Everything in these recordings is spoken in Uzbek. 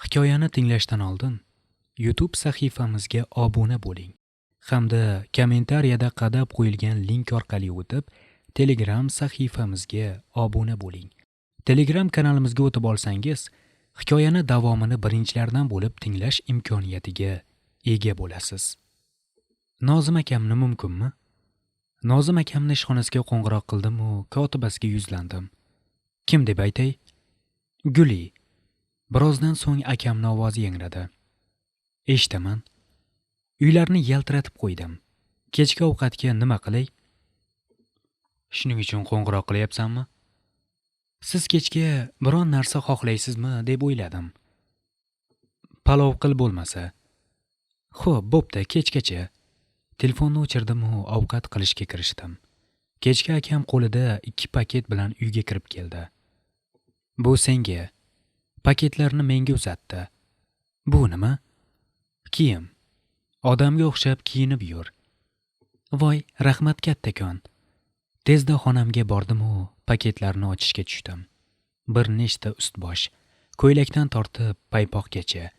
Hikoyani tinglashdan oldin YouTube sahifamizga obuna bo'ling hamda kommentariyada qadab qo'yilgan link orqali o'tib Telegram sahifamizga obuna bo'ling. Telegram kanalimizga o'tib olsangiz, hikoyani davomini birinchilardan bo'lib tinglash imkoniyatiga ega bo'lasiz. Nozim akamni mumkinmi? Nozim akamni ishxonasiga qo'ng'iroq qildim u kotibasiga yuzlandim. Kim deb aytay? Guli. Birozdan so'ng akamning ovozi yangradi. Eshitaman. Uylarni yaltiratib qo'ydim. Kechki ovqatga nima qilay? Shuning uchun qo'ng'iroq qilyapsanmi? Siz kechga biron narsa xohlaysizmi deb o'yladim. Palov qil bo'lmasa. Xo'p, bo'pti, kechgacha. Telefonni o'chirdim u ovqat qilishga kirishdim. Kechki akam qo'lida 2 paket bilan uyga kirib keldi. Bu senga. Paketlarni menga uzatdi. Bu nima? Kiyim. Odamga o'xshab kiyinib yur. Voy, rahmat kattakon. Tezda xonamga bordim u paketlarni ochishga tushdim. Bir nechta ust-bosh, ko'ylakdan tortib paypoqgacha.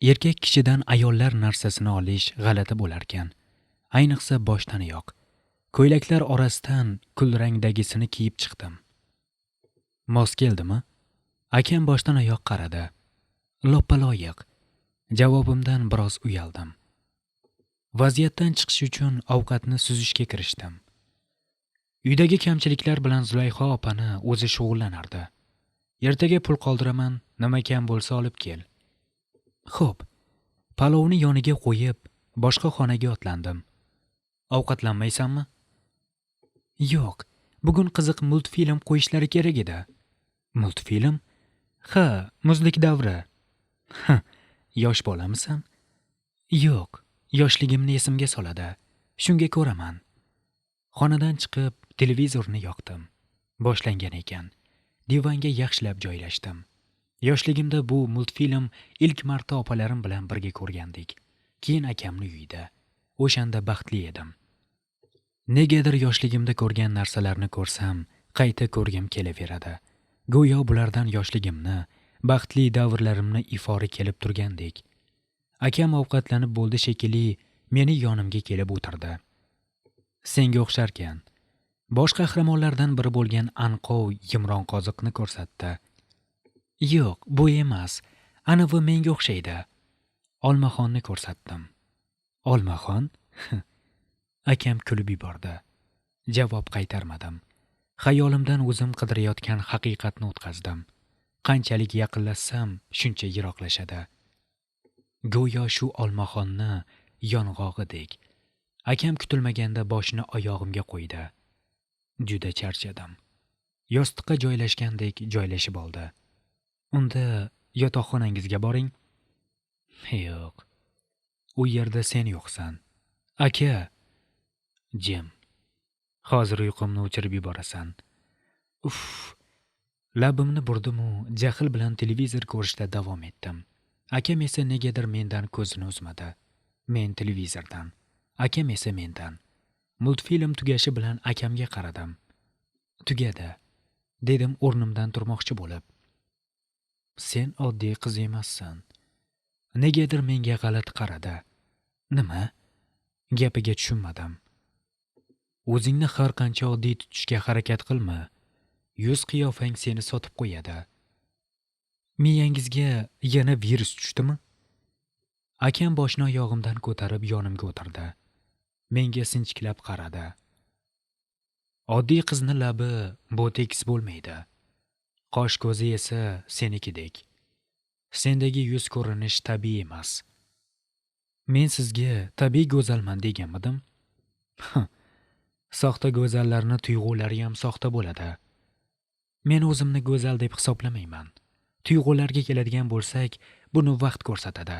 Erkak kishidan ayollar narsasini olish g'alati bo'lar ekan. Ayniqsa boshdan oyoq. Ko'ylaklar orasidan kulrangdagisini kiyib chiqdim. Mos keldimi? Akam boshdan oyoq qaradi. Loppaloyiq. Javobimdan biroz uyaldim. Vaziyatdan chiqish uchun ovqatni suzishga kirishdim. Uydagi kamchiliklar bilan Zulayho opani o'zi shug'ullanardi. Ertaga pul qoldiraman, nima kam bo'lsa olib kel. Xo'p, palovni yoniga qo'yib, boshqa xonaga otlandim. Ovqatlanmaysanmi? Yo'q, bugun qiziq multfilm qo'yishlari kerak edi. Multfilm? Ha, muzlik davri. Yosh bolamisan? Yo'q, yoshligimni esimga soladi. Shunga ko'raman. Xonadan chiqib, televizorni yoqdim. Boshlangan ekan. Divanga yaxshilab joylashdim. Yoshligimda bu multfilm ilk marta opalarim bilan birga ko'rgandik. Keyin akamni uyida. O'shanda baxtli edim. Negadir yoshligimda ko'rgan narsalarni ko'rsam, qayta ko'rgim kelaveradi. Go'yo bulardan yoshligimni, baxtli davrlarimni ifori kelib turgandek. Akam ovqatlanib bo'ldi shekilli, meni yonimga kelib o'tirdi. Senga o'xsharkan. Bosh qahramonlardan biri bo'lgan anqov Yimron qoziqni ko'rsatdi. Yo'q, bu emas. Anavi menga o'xshaydi. Olmaxonni ko'rsatdim. Olmaxon? Akam kulib yubordi. Javob qaytarmadim. Xayolimdan o'zim qidirayotgan haqiqatni o'tkazdim. Qanchalik yaqinlashsam, shuncha yiroqlashadi. Go'yo shu olmaxonni yong'og'idek. Akam kutilmaganda boshini oyog'imga qo'ydi. Juda charchadim. Yostiqqa joylashgandek joylashib oldi. Unda yotoqxonangizga boring. Yo'q. U yerda sen yo'qsan. Aka. Jim. Hozir uyqumni o'chirib yuborasan. Uff. Labimni burdim-u, jahl bilan televizor ko'rishda davom etdim. Akam esa negadir mendan ko'zini uzmadi. Men televizordan. Akam esa mendan. Multfilm tugashi bilan akamga qaradim. Tugadi, dedim o'rnimdan turmoqchi bo'lib. Sen oddiy qiz emassan. Negadir menga g'alati qaradi. Nima? Gapiga tushunmadim. O'zingni har qancha oddiy tutishga harakat qilma. Yuz qiyofang seni sotib qo'yadi. Miyangizga yana virus tushdimi? Akam boshni oyog'imdan ko'tarib yonimga o'tirdi. Menga sinchiklab qaradi. Oddiy qizni labi bu tekis bo'lmaydi. Qosh ko'zi esa senikidek. Sendagi yuz ko'rinish tabiiy emas. Men sizga tabiiy go'zalman deganmidim? Soxta go'zallarni tuyg'ulari ham soxta bo'ladi. Men o'zimni go'zal deb hisoblamayman. Tuyg'ularga keladigan bo'lsak, buni vaqt ko'rsatadi.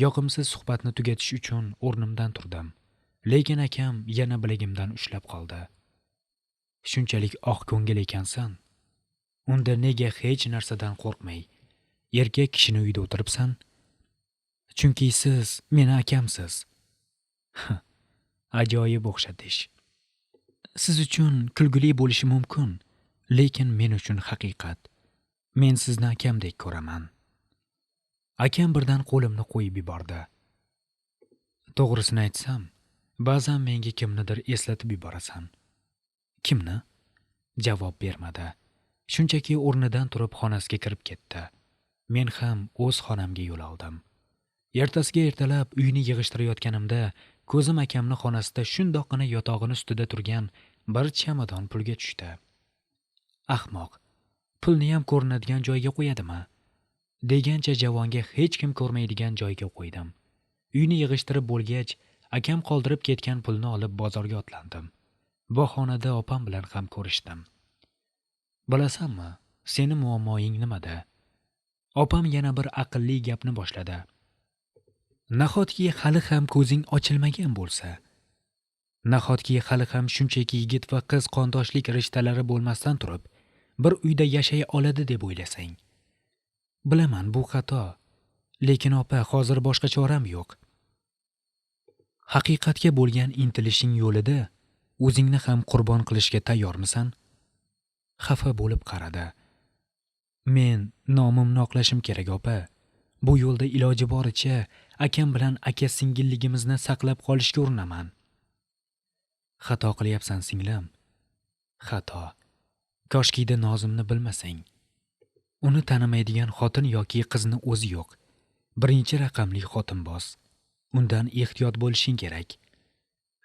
Yoqimsiz suhbatni tugatish uchun o'rnimdan turdim. Lekin akam yana bilagimdan ushlab qoldi. Shunchalik oq ko'ngil ekansan. Unda nega hech narsadan qo'rqmay erkak kishini uyda o'tiribsan? Chunki siz meni akamsiz. Ajoyib o'xshatish. Siz uchun kulgili bo'lishi mumkin, lekin men uchun haqiqat. Men sizni akamdek ko'raman. Akam birdan qo'limni qo'yib yubordi. To'g'risini aytsam, ba'zan menga kimnidir eslatib yuborasan. Kimni? Javob bermadi. Shunchaki o'rnidan turib xonasiga kirib ketdi. Men ham o'z xonamga yo'l oldim. Ertasiga ertalab uyni yig'ishtirayotganimda ko'zim akamni xonasida shundoqqina yotog'ini ustida turgan bir chamadon pulga tushdi. Ahmoq, pulni ham ko'rinadigan joyga qo'yadimi? Degancha javonga hech kim ko'rmaydigan joyga qo'ydim. Uyni yig'ishtirib bo'lgach, akam qoldirib ketgan pulni olib bozorga otlandim. Bog'xonada opam bilan ham ko'rishdim. Bilasanmi, seni muammoing nimada? Opam yana bir aqlli gapni boshladi. Nahotki hali ham ko'zing ochilmagan bo'lsa? Nahotki hali ham shunchaki yigit va qiz qondoshlik rishtalari bo'lmasdan turib, bir uyda yashay oladi deb o'ylasang? Bilaman, bu xato. Lekin opa, hozir boshqa choram yo'q. Haqiqatga bo'lgan intilishing yo'lida o'zingni ham qurbon qilishga tayyormisan? Xafa bo'lib qaradi. Men nomimni oqlashim kerak, opa. Bu yo'lda iloji boricha akam bilan aka singilligimizni saqlab qolishga urinaman. Xato qilyapsan, singlim. Xato. Koshkida Nozimni bilmasang. Uni tanimaydigan xotin yoki qizni o'zi yo'q. Birinchi raqamli xotinboz. Undan ehtiyot bo'lishing kerak.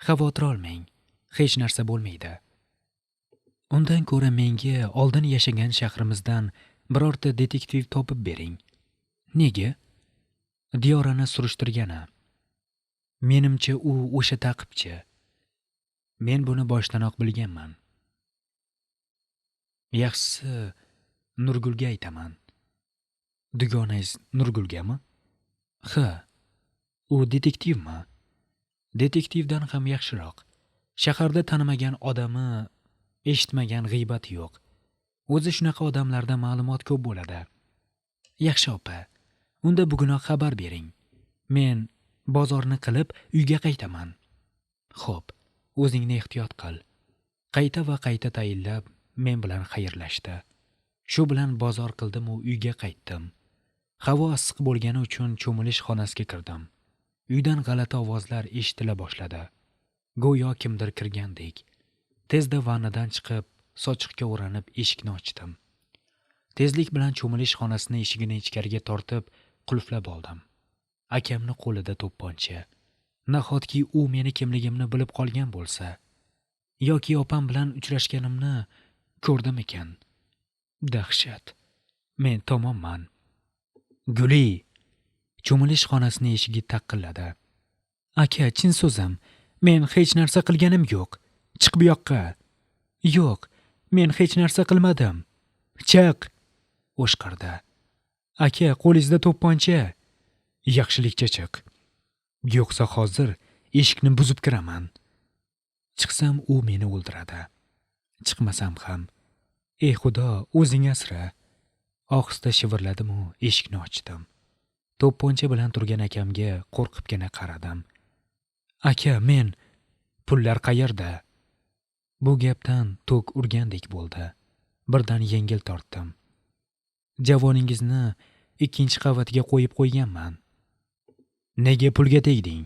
Xavotir olmang. Hech narsa bo'lmaydi. Undan ko'ra menga oldin yashagan shahrimizdan birorta detektiv topib bering. Nega? Diyorani surishtirgani. Menimcha u o'sha taqibchi. Men buni boshdanoq bilganman. Yaxshisi Nurgulga aytaman. Dugonangiz Nurgulgami? Ha. U detektivmi? Detektivdan ham yaxshiroq. Shaharda tanimagan odami, eshitmagan g'iybat yo'q. O'zi shunaqa odamlarda ma'lumot ko'p bo'ladi. Yaxshi opa. Unda bugunoq xabar bering. Men bozorni qilib uyga qaytaman. Xo'p, o'zingni ehtiyot qil. Qayta va qayta tayinlab men bilan xayrlashdi. Shu bilan bozor qildim u uyga qaytdim. Havo issiq bo'lgani uchun cho'milish xonasiga kirdim. Uydan g'alati ovozlar eshitila boshladi. Go'yo kimdir kirgandek. Tezda vannadan chiqib, sochiqga o'ranib eshikni ochdim. Tezlik bilan cho'milish xonasining eshigini ichkariga tortib, qulflab oldim. Akamni qo'lida to'pponcha. Nahotki u meni kimligimni bilib qolgan bo'lsa, yoki opam bilan uchrashganimni ko'rdim ekan. Dahshat. Men tomonman. Guli. Cho'milish xonasining eshigi taqilladi. Aka, chin so'zim, men hech narsa qilganim yo'q. Chiq bu yoqqa. Yo'q, men hech narsa qilmadim. Chiq. O'shqirdi. Aka, qo'lingizda to'pponcha. Yaxshilikcha chiq. Yo'qsa hozir eshikni buzib kiraman. Chiqsam u meni o'ldiradi. Chiqmasam ham. Ey Xudo, o'zing asra. Ohista shivirladim u eshikni ochdim. To'pponcha bilan turgan akamga qo'rqibgina qaradim. Aka, men pullar qayerda? Bu gapdan tok urgandek bo'ldi. Birdan yengil tortdim. Javoningizni 2-qavatga qo'yib qo'yganman. Nega pulga tegding?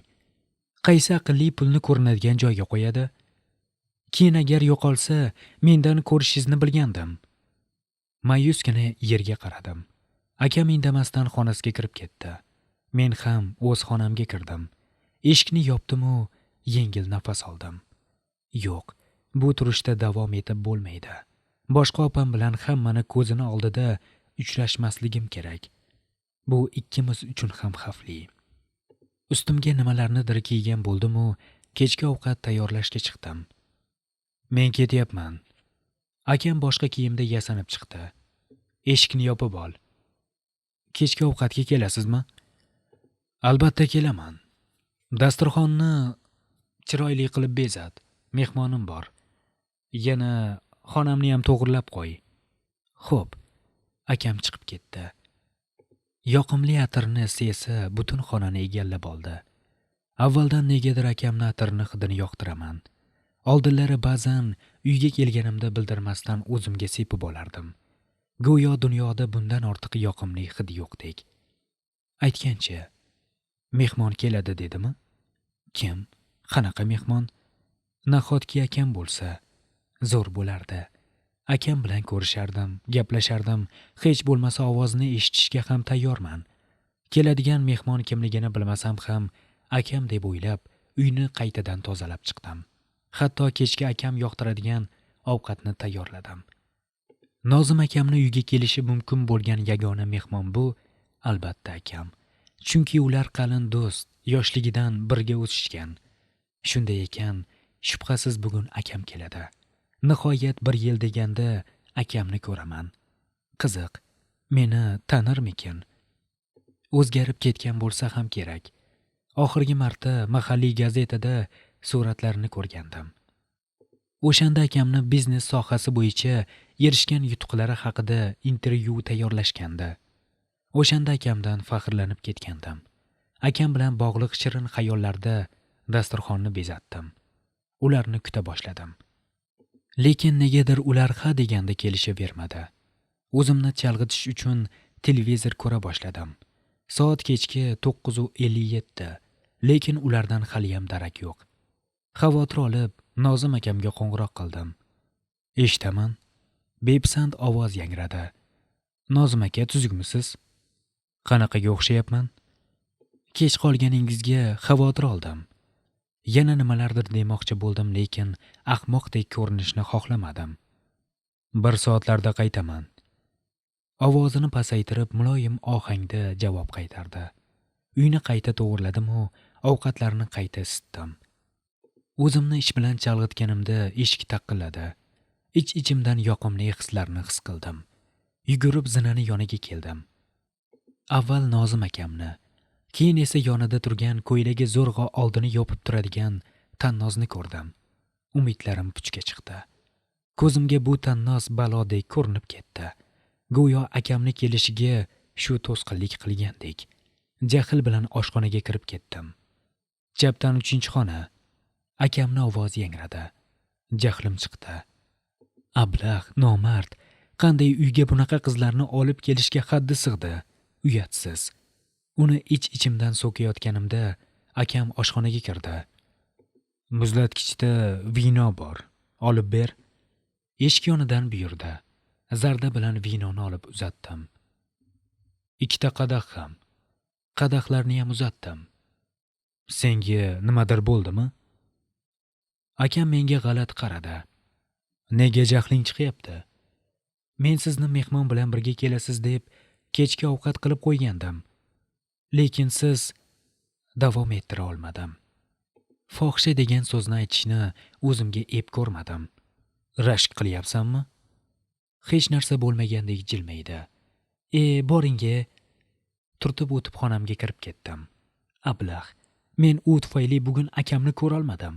Qaysi aqlli pulni ko'rinadigan joyga qo'yadi? Keyin agar yo'qolsa, mendan ko'rishingizni bilgandim. Ma'yusgina yerga qaradim. Akam indamasdan xonasiga kirib ketdi. Men ham o'z xonamga kirdim. Eshikni yopdim-u, yengil nafas oldim. Yo'q, bu turishda davom etib bo'lmaydi. Boshqa opam bilan hammani ko'zini oldida uchrashmasligim kerak. Bu ikkimiz uchun ham xavfli. Ustimga nimalarnidir kiygan bo'ldim-u, kechki ovqat tayyorlashga chiqdim. Men ketyapman. Akam boshqa kiyimda yasanib chiqdi. Eshikni yopib ol. Kechki ovqatga kelasizmi? Albatta kelaman. Dasturxonni chiroyli qilib bezat. Mehmonim bor. Yana xonamni ham to'g'irlab qo'y. Xo'p. Akam chiqib ketdi. Yoqimli atirni sesi butun xonani egallab oldi. Avvaldan negadir akamni atirni hidini yoqtiraman. Oldinlari ba'zan uyga kelganimda bildirmasdan o'zimga sepib olardim. Go'yo dunyoda bundan ortiq yoqimli hid yo'qdek. Aytgancha, mehmon keladi dedimi? Kim? Qanaqa mehmon? Nahotki akam bo'lsa, zo'r bo'lardi. Akam bilan ko'rishardim, gaplashardim, hech bo'lmasa ovozini eshitishga ham tayyorman. Keladigan mehmon kimligini bilmasam ham, akam deb o'ylab, uyni qaytadan tozalab chiqdim. Hatto kechga akam yoqtiradigan ovqatni tayyorladim. Nozim akamni uyga kelishi mumkin bo'lgan yagona mehmon bu, albatta akam. Chunki ular qalin do'st, yoshligidan birga o'sishgan. Shunday ekan, shubhasiz bugun akam keladi. Nihoyat bir yil deganda akamni ko'raman. Qiziq, meni tanirmikin? O'zgarib ketgan bo'lsa ham kerak. Oxirgi marta mahalliy gazetada suratlarini ko'rgandim. O'shanda akamni biznes sohasi bo'yicha erishgan yutuqlari haqida intervyu tayyorlashgandi. O'shanda akamdan faxrlanib ketgandim. Akam bilan bog'liq shirin xayollarda dasturxonni bezatdim. Ularni kuta boshladim. Lekin negadir ular ha deganda kelishavermadi. O'zimni chalg'itish uchun televizor ko'ra boshladim. Soat kechki 9:57, lekin ulardan haliyam darak yo'q. Xavotir olib, Nozim akamga qo'ng'iroq qildim. Eshitaman. Bepisand ovoz yangradi. Nozim aka, tuzukmisiz? Qanaqaga o'xshayapman? Kech qolganingizga xavotir oldim. Yana nimalardir demoqchi bo'ldim, lekin ahmoqdek ko'rinishni xohlamadim. 1 soatlarda qaytaman. Ovozini pasaytirib muloyim ohangda javob qaytardi. Uyni qayta to'g'irladim-u, ovqatlarni qayta isitdim. O'zimni ish bilan chalg'itganimda eshik taqilladi. Ich-ichimdan yoqimli hislarni his qildim. Yugurib zinani yoniga keldim. Avval Nozim akamni, keyin esa yonida turgan ko'ylagi zo'rg'a oldini yopib turadigan Tannozni ko'rdim. Umidlarim puchga chiqdi. Ko'zimga bu Tannoz balodek ko'rinib ketdi. Go'yo akamni kelishiga shu to'sqinlik qilgandek. Jahl bilan oshxonaga kirib ketdim. Chapdan 3-xona. Akamni ovozi yangradi. Jahlim chiqdi. Ablah, nomard, qanday uyga bunaqa qizlarni olib kelishga haddi sig'di? Uyatsiz. Uni ich-ichimdan so'kayotganimda akam oshxonaga kirdi. Muzlatkichda vino bor, olib ber. Eshik yonidan buyurdi. Zarda bilan vinoni olib uzatdim. 2 qadah ham. Qadahlarni ham uzatdim. Senga nimadir bo'ldimi? Akam menga g'alati qaradi. Nega jahling chiqyapti? Men sizni mehmon bilan birga kelasiz deb kechki ovqat qilib qo'ygandim. Lekin siz davom ettira olmadim. Fohisha degan so'zni aytishni o'zimga ep ko'rmadim. Rashk qilyapsanmi? Hech narsa bo'lmagandek jilmaydi. Boring-e. Turtib o'tib xonamga kirib ketdim. Ablah, men u tufayli bugun akamni ko'ra olmadim.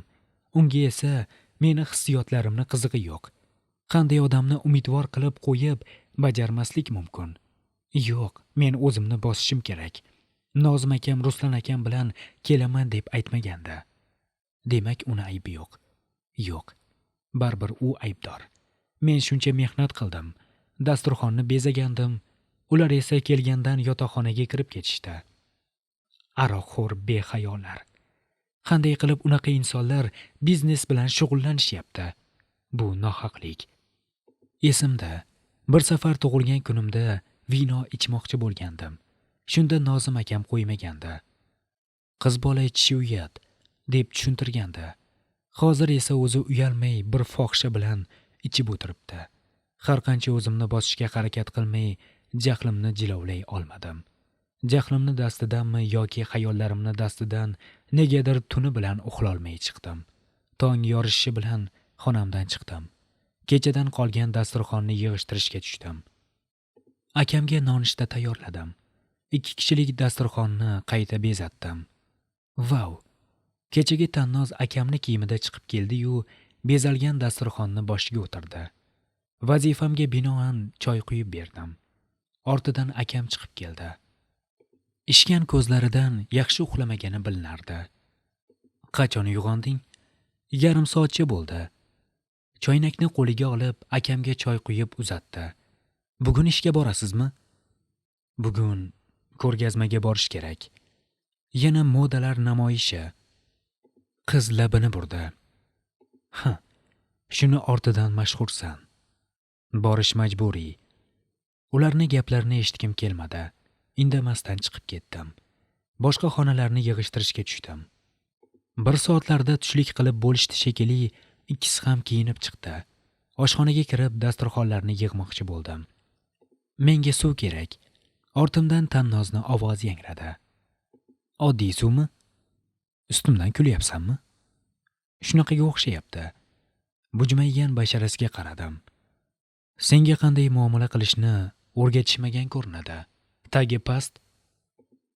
Unga esa meni hissiyotlarimni qizig'i yo'q. Qanday odamni umidvor qilib qo'yib bajarmaslik mumkin? Yo'q, men o'zimni bosishim kerak. Nozim akam Ruslan akam bilan kelaman deb aytmagandi. Demak, uni aybi yo'q. Yo'q. Baribir u aybdor. Men shuncha mehnat qildim. Dasturxonni bezagandim. Ular esa kelgandan yotoqxonaga kirib ketishdi. Aroqxo'r behayollar. Qanday qilib unaqa insonlar biznes bilan shug'ullanishyapti? Bu nohaqlik. Esimda, bir safar tug'ilgan kunimda vino ichmoqchi bo'lgandim. Shunda Nozim akam qo'ymagandi. Qiz bola ichishi uyat deb tushuntirgandi. Hozir esa o'zi uyalmay bir fohisha bilan ichib o'tiribdi. Har qancha o'zimni bosishga harakat qilmay, jahlimni jilovlay olmadim. Jahlimni dastidanmi yoki xayollarimni dastidan negadir tuni bilan uxlolmay chiqdim. Tong yorishishi bilan xonamdan chiqdim. Kechadan qolgan dasturxonni yig'ishtirishga tushdim. Akamga nonushta tayyorladim. 2 kishilik dasturxonni qayta bezatdim. Vau! Kechagi Tannoz akamni kiyimida chiqib keldi-yu, bezalgan dasturxonni boshiga o'tirdi. Vazifamga binoan choy quyib berdim. Ortidan akam chiqib keldi. Ishgan ko'zlaridan yaxshi uxlamagani bilinardi. Qachon uyg'onding? 1/2 soatcha bo'ldi. Choynakni qo'liga olib akamga choy quyib uzatdi. Bugun ishga borasizmi? Bugun ko'rgazmaga borish kerak. Yana modalar namoyishi. Qiz labini burdi. Ha, shuni ortidan mashhursan. Borish majburiy. Ularning gaplarini eshitgim kelmadi. Indamasdan chiqib ketdim. Boshqa xonalarni yig'ishtirishga tushdim. 1 soatlarda tushlik qilib bo'lishdi shekilli, ikkisi ham kiyinib chiqdi. Oshxonaga kirib dasturxonlarni yig'moqchi bo'ldim. Menga suv kerak. Ortimdan Tannozni ovozi yangradi. Oddiy suvmi? Ustimdan kulyapsanmi? Shunaqaga o'xshayapti. Bujmaygan basharasiga qaradim. Senga qanday muomala qilishni o'rgatishmagan ko'rinadi. Tagi past.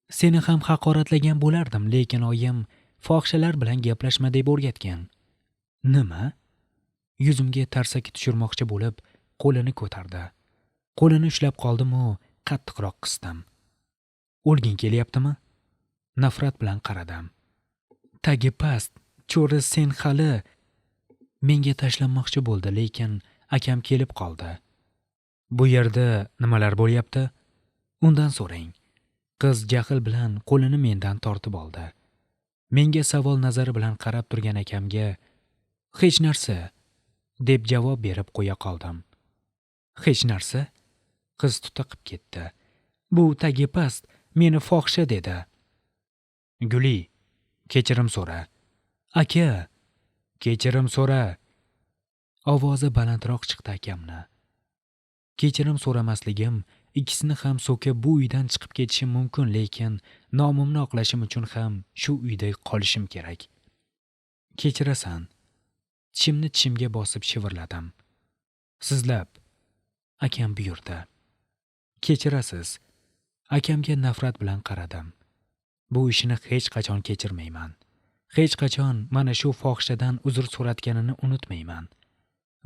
Seni ham haqoratlagan bo'lardim, lekin oyim fohishalar bilan gaplashma deb o'rgatgan. Nima? Yuzimga tarsaki tushirmoqchi bo'lib, qo'lini ko'tardi. Qo'lini ushlab qoldim-u, qattiqroq qisdim. O'lging kelyaptimi? Nafrat bilan qaradim. Tagi past, cho'ri sen hali. Menga tashlanmoqchi bo'ldi, lekin akam kelib qoldi. Bu yerda nimalar bo'lyapti? Undan so'rang. Qiz jahl bilan qo'lini mendan tortib oldi. Menga savol nazari bilan qarab turgan akamga "Hech narsa" deb javob berib qo'ya qoldim. Hech narsa? Qiz tutaqib ketdi. Bu tagi past, meni fohisha dedi. Guli, kechirim so'ra. Aka, kechirim so'ra. Ovozi balandroq chiqdi akamni. Kechirim so'ramasligim ikkisini ham so'kib bu uydan chiqib ketishim mumkin, lekin nomimni oqlashim uchun ham shu uyda qolishim kerak. Kechirasan. Tishimni tishimga bosib shivirladim. Sizlab. Akam buyurdi. Kechirasiz. Akamga nafrat bilan qaradim. Bu ishini hech qachon kechirmayman. Hech qachon mana shu fohishadan uzr so'ratganini unutmayman.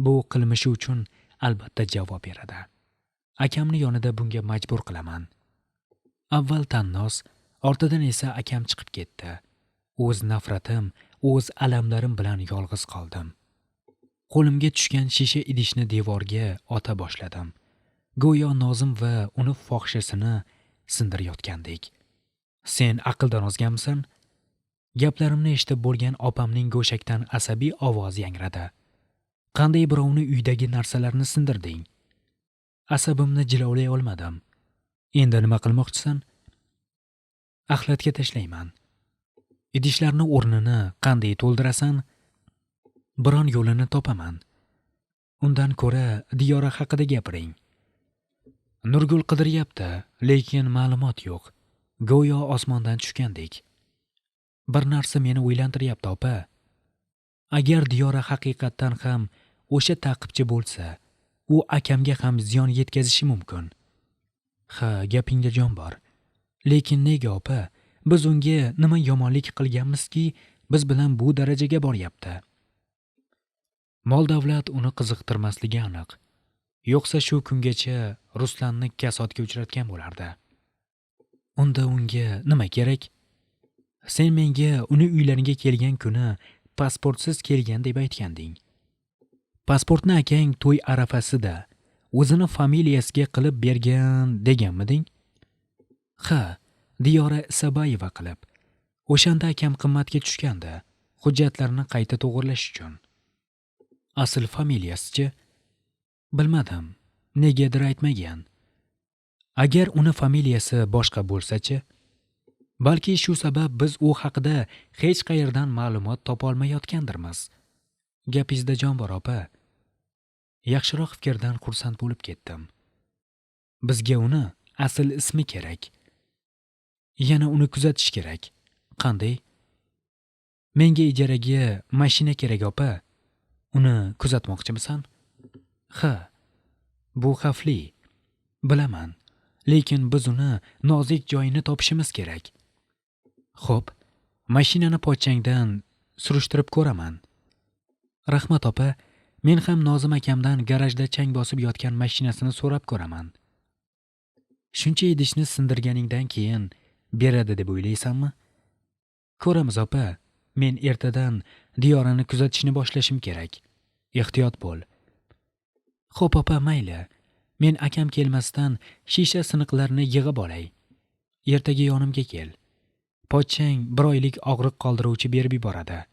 Bu qilmishi uchun albatta javob beradi. Akamni yonida bunga majbur qilaman. Avval Tannos, ortidan esa akam chiqib ketdi. O'z nafratim, o'z alamlarim bilan yolg'iz qoldim. Qo'limga tushgan shisha idishni devorga ota boshladim. Go'yo Nozim va uni fohishasini sindirayotgandek. Sen aqldan ozganmisan? Gaplarimni eshitib bo'lgan opamning go'shakdan asabiy ovozi yangradi. Qanday birovni uydagi narsalarni sindirding? Asabimni jilovlay olmadim. Endi nima qilmoqchisan? Axlatga tashlayman. Idishlarni o'rnini qanday to'ldirasan? Biron yo'lini topaman. Undan ko'ra Diyora haqida gapiring. Nurgul qidiryapti, lekin ma'lumot yo'q. Go'yo osmondan tushgandek. Bir narsa meni o'ylantiryapti, opa. Agar Diyora haqiqatdan ham o'sha taqibchi bo'lsa, u akamga ham ziyon yetkazishi mumkin. Ha, gapingda jon bor. Lekin nega, opa? Biz unga nima yomonlik qilganmizki, biz bilan bu darajaga boryapti? Mol davlat uni qiziqtirmasligi aniq. Yo'qsa shu kungacha Ruslanni kasodga uchratgan bo'lardi. Unda unga nima kerak? Sen menga uni uylariga kelgan kuni pasportsiz kelgan deb aytganding. Pasportni akang to'y arafasida o'zini familiyasiga qilib bergan deganmiding? Ha, Diyora Isabayeva qilib. O'shanda akam qimmatga tushgandi, hujjatlarni qayta to'g'irlash uchun. Asl familiyasi-chi? Bilmadim. Negadir aytmagan. Agar uni familiyasi boshqa bo'lsa-chi? Balki shu sabab biz u haqida hech qayerdan ma'lumot topa olmayotgandirmiz. Gapingizda jon bor, opa. Yaxshiroq fikrdan xursand bo'lib ketdim. Bizga uni asl ismi kerak. Yana uni kuzatish kerak. Qanday? Menga ijaraga mashina kerak, opa. Uni kuzatmoqchimisan? Ha. Bu xavfli. Bilaman. Lekin biz uni nozik joyini topishimiz kerak. Xo'p, mashinani pochchangdan surishtirib ko'raman. Rahmat, opa. Men ham Nozim akamdan garajda chang bosib yotgan mashinasini so'rab ko'raman. Shuncha idishni sindirganingdan keyin beradi deb o'ylaysanmi? Ko'ramiz, opa. Men ertadan Diyorani kuzatishni boshlashim kerak. Ehtiyot bo'l. Xo'p, opa, mayli. Men akam kelmasdan shisha siniqlarni yig'ib olay. Ertaga yonimga kel. Pochchang bir oylik og'riq qoldiruvchi berib yuboradi.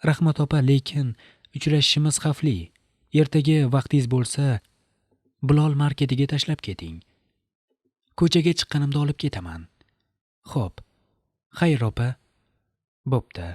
Rahmat opa, lekin uchrashishimiz xavfli. Ertaga vaqtingiz bo'lsa, Bilol marketiga tashlab keting. Ko'chaga chiqqanimda olib ketaman. Xo'p. Xayr opa. Bo'pti.